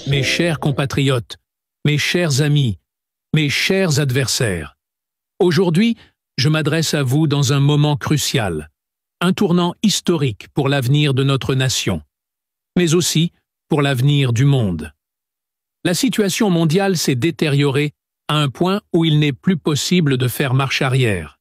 Mes chers compatriotes, mes chers amis, mes chers adversaires, aujourd'hui, je m'adresse à vous dans un moment crucial, un tournant historique pour l'avenir de notre nation, mais aussi pour l'avenir du monde. La situation mondiale s'est détériorée à un point où il n'est plus possible de faire marche arrière.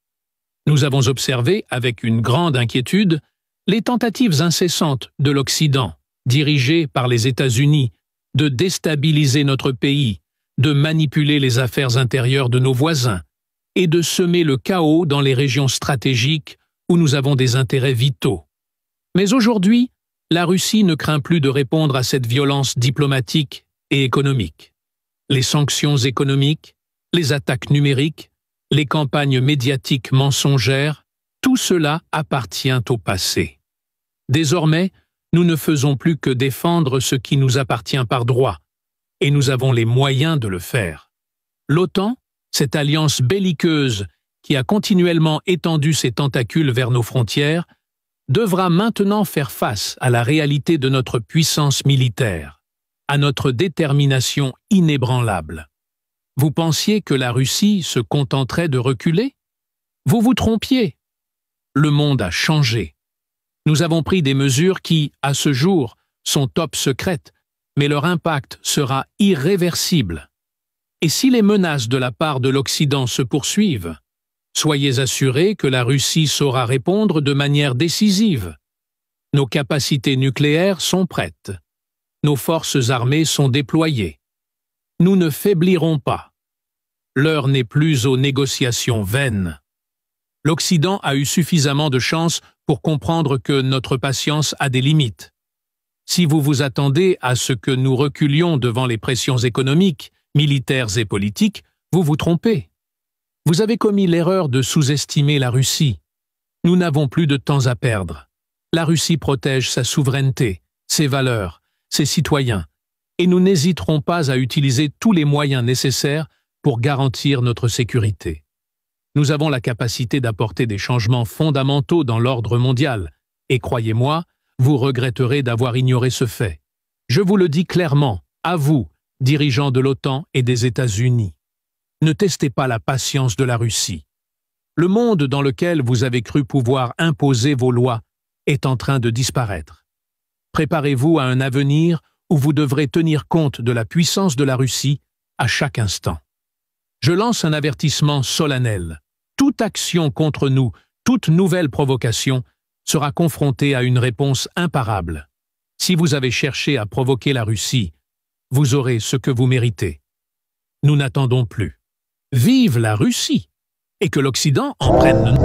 Nous avons observé, avec une grande inquiétude, les tentatives incessantes de l'Occident, dirigées par les États-Unis, de déstabiliser notre pays, de manipuler les affaires intérieures de nos voisins et de semer le chaos dans les régions stratégiques où nous avons des intérêts vitaux. Mais aujourd'hui, la Russie ne craint plus de répondre à cette violence diplomatique et économique. Les sanctions économiques, les attaques numériques, les campagnes médiatiques mensongères, tout cela appartient au passé. Désormais, nous ne faisons plus que défendre ce qui nous appartient par droit, et nous avons les moyens de le faire. L'OTAN, cette alliance belliqueuse qui a continuellement étendu ses tentacules vers nos frontières, devra maintenant faire face à la réalité de notre puissance militaire, à notre détermination inébranlable. Vous pensiez que la Russie se contenterait de reculer? Vous vous trompiez. Le monde a changé. Nous avons pris des mesures qui, à ce jour, sont top secrètes, mais leur impact sera irréversible. Et si les menaces de la part de l'Occident se poursuivent, soyez assurés que la Russie saura répondre de manière décisive. Nos capacités nucléaires sont prêtes. Nos forces armées sont déployées. Nous ne faiblirons pas. L'heure n'est plus aux négociations vaines. L'Occident a eu suffisamment de chance pour comprendre que notre patience a des limites. Si vous vous attendez à ce que nous reculions devant les pressions économiques, militaires et politiques, vous vous trompez. Vous avez commis l'erreur de sous-estimer la Russie. Nous n'avons plus de temps à perdre. La Russie protège sa souveraineté, ses valeurs, ses citoyens, et nous n'hésiterons pas à utiliser tous les moyens nécessaires pour garantir notre sécurité. Nous avons la capacité d'apporter des changements fondamentaux dans l'ordre mondial, et croyez-moi, vous regretterez d'avoir ignoré ce fait. Je vous le dis clairement, à vous, dirigeants de l'OTAN et des États-Unis. Ne testez pas la patience de la Russie. Le monde dans lequel vous avez cru pouvoir imposer vos lois est en train de disparaître. Préparez-vous à un avenir où vous devrez tenir compte de la puissance de la Russie à chaque instant. Je lance un avertissement solennel. Toute action contre nous, toute nouvelle provocation sera confrontée à une réponse imparable. Si vous avez cherché à provoquer la Russie, vous aurez ce que vous méritez. Nous n'attendons plus. Vive la Russie! Et que l'Occident en prenne note.